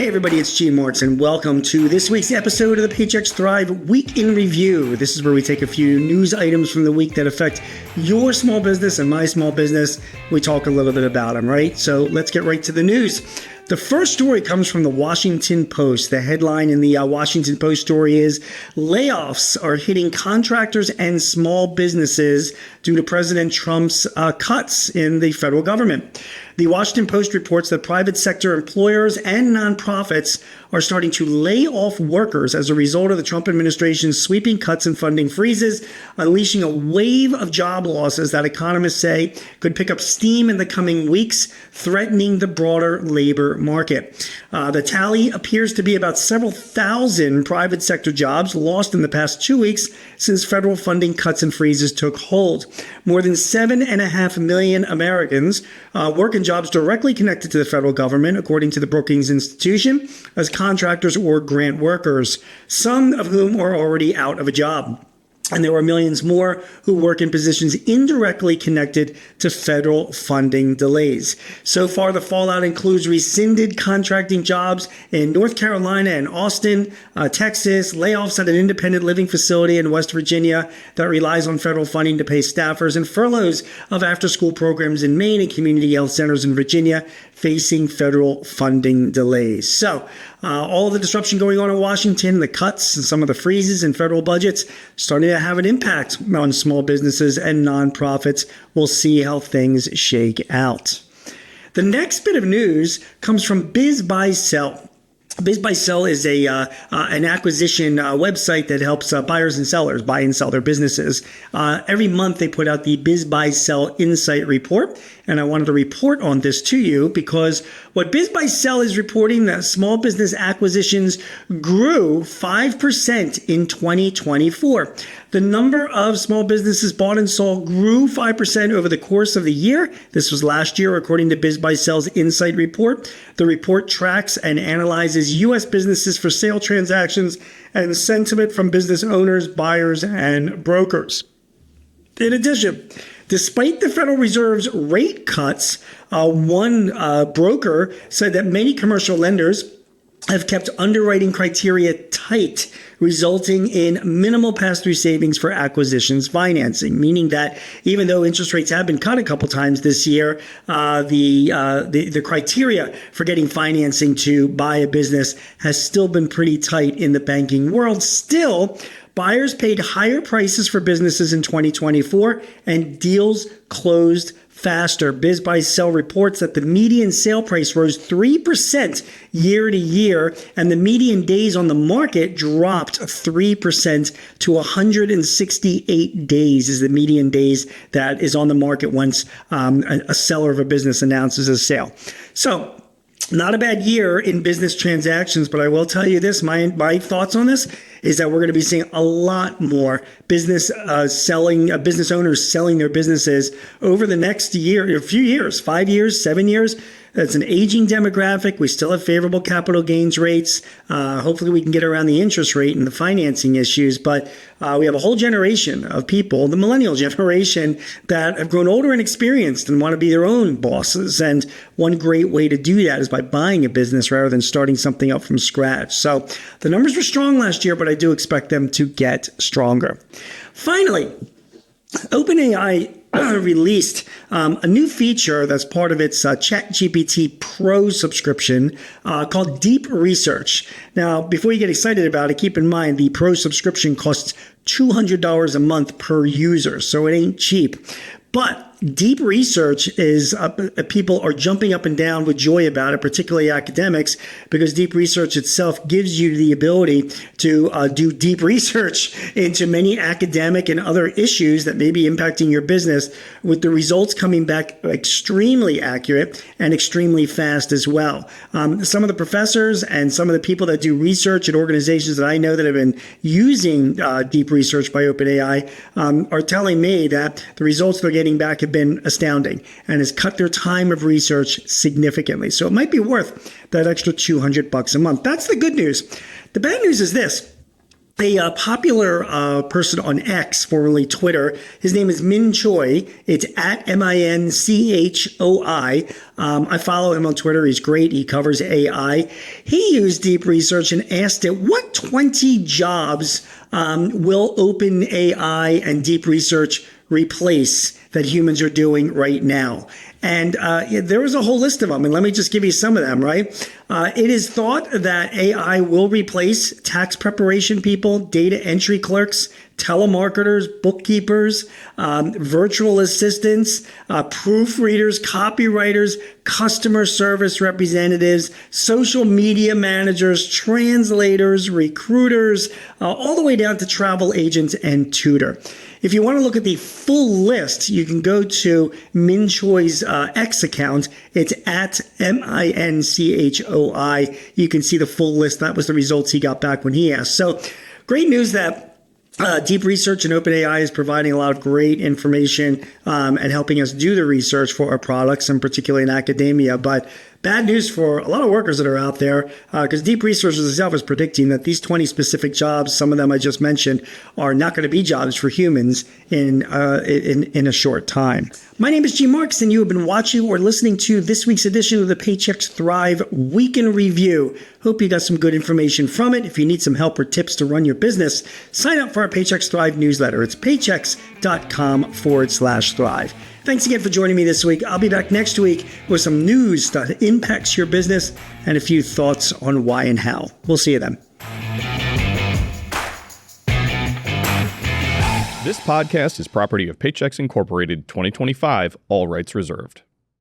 Hey everybody, it's Gene Martz, and welcome to this week's episode of the Paychex Thrive Week in Review. This is where we take a few news items from the week that affect your small business and my small business. We talk a little bit about them, right? So let's get right to the news. The first story comes from the Washington Post. The headline in the Washington Post story is layoffs are hitting contractors and small businesses due to President Trump's cuts in the federal government. The Washington Post reports that private sector employers and nonprofits are starting to lay off workers as a result of the Trump administration's sweeping cuts and funding freezes, unleashing a wave of job losses that economists say could pick up steam in the coming weeks, threatening the broader labor market. The tally appears to be about several thousand private sector jobs lost in the past 2 weeks since federal funding cuts and freezes took hold. More than 7.5 million Americans work in jobs directly connected to the federal government, according to the Brookings Institution, as contractors or grant workers, some of whom are already out of a job. And there are millions more who work in positions indirectly connected to federal funding delays. So far, the fallout includes rescinded contracting jobs in North Carolina and Austin, Texas, layoffs at an independent living facility in West Virginia that relies on federal funding to pay staffers, and furloughs of after-school programs in Maine and community health centers in Virginia facing federal funding delays. So all of the disruption going on in Washington, the cuts and some of the freezes in federal budgets starting to have an impact on small businesses and nonprofits. We'll see how things shake out. The next bit of news comes from BizBuySell. BizBuySell is an acquisition website that helps buyers and sellers buy and sell their businesses. Every month they put out the BizBuySell Insight Report, and I wanted to report on this to you because what BizBuySell is reporting that small business acquisitions grew 5% in 2024. The number of small businesses bought and sold grew 5% over the course of the year. This was last year, according to BizBuySell's Insight Report. The report tracks and analyzes U.S. businesses for sale transactions and sentiment from business owners, buyers, and brokers. In addition, despite the Federal Reserve's rate cuts, one broker said that many commercial lenders have kept underwriting criteria tight, resulting in minimal pass-through savings for acquisitions financing, meaning that even though interest rates have been cut a couple times this year, the criteria for getting financing to buy a business has still been pretty tight in the banking world. Still, buyers paid higher prices for businesses in 2024, and deals closed faster. BizBuySell reports that the median sale price rose 3% year to year, and the median days on the market dropped 3% to 168 days is the median days that is on the market once a seller of a business announces a sale. So, not a bad year in business transactions, but I will tell you this, my thoughts on this is that we're going to be seeing a lot more business owners selling their businesses over the next year, a few years, 5 years, 7 years. It's an aging demographic. We still have favorable capital gains rates. Hopefully we can get around the interest rate and the financing issues. But we have a whole generation of people, the millennial generation, that have grown older and experienced and want to be their own bosses. And one great way to do that is by buying a business rather than starting something up from scratch. So the numbers were strong last year, but I do expect them to get stronger. Finally, OpenAI released a new feature that's part of its ChatGPT Pro subscription called Deep Research. Now, before you get excited about it, keep in mind the Pro subscription costs $200 a month per user, so it ain't cheap. But Deep Research is, people are jumping up and down with joy about it, particularly academics, because Deep Research itself gives you the ability to do deep research into many academic and other issues that may be impacting your business, with the results coming back extremely accurate and extremely fast as well. Some of the professors and some of the people that do research at organizations that I know that have been using Deep Research by OpenAI are telling me that the results they're getting back have been astounding and has cut their time of research significantly. So it might be worth that extra $200 a month. That's the good news. The bad news is this. a popular person on X, formerly Twitter. His name is Min Choi. It's at MINCHOI. I follow him on Twitter. He's great. He covers AI. He used deep research and asked it, what 20 jobs will open AI and deep research replace that humans are doing right now? And there was a whole list of them. And let me just give you some of them, right? It is thought that AI will replace tax preparation people, data entry clerks, telemarketers, bookkeepers, virtual assistants, proofreaders, copywriters, customer service representatives, social media managers, translators, recruiters, all the way down to travel agents and tutor. If you want to look at the full list, you can go to Min Choi's X account. It's at MINCHOI. You can see the full list. That was the results he got back when he asked. So great news that deep research and OpenAI is providing a lot of great information and helping us do the research for our products, and particularly in academia. But bad news for a lot of workers that are out there, because deep research itself is predicting that these 20 specific jobs, some of them I just mentioned, are not going to be jobs for humans in a short time. My name is G. Marks, and you have been watching or listening to this week's edition of the Paychex Thrive Week in Review. Hope you got some good information from it. If you need some help or tips to run your business, sign up for our Paychex Thrive newsletter. It's paychex.com/thrive. Thanks again for joining me this week. I'll be back next week with some news that impacts your business and a few thoughts on why and how. We'll see you then. This podcast is property of Paychex Incorporated 2025, all rights reserved.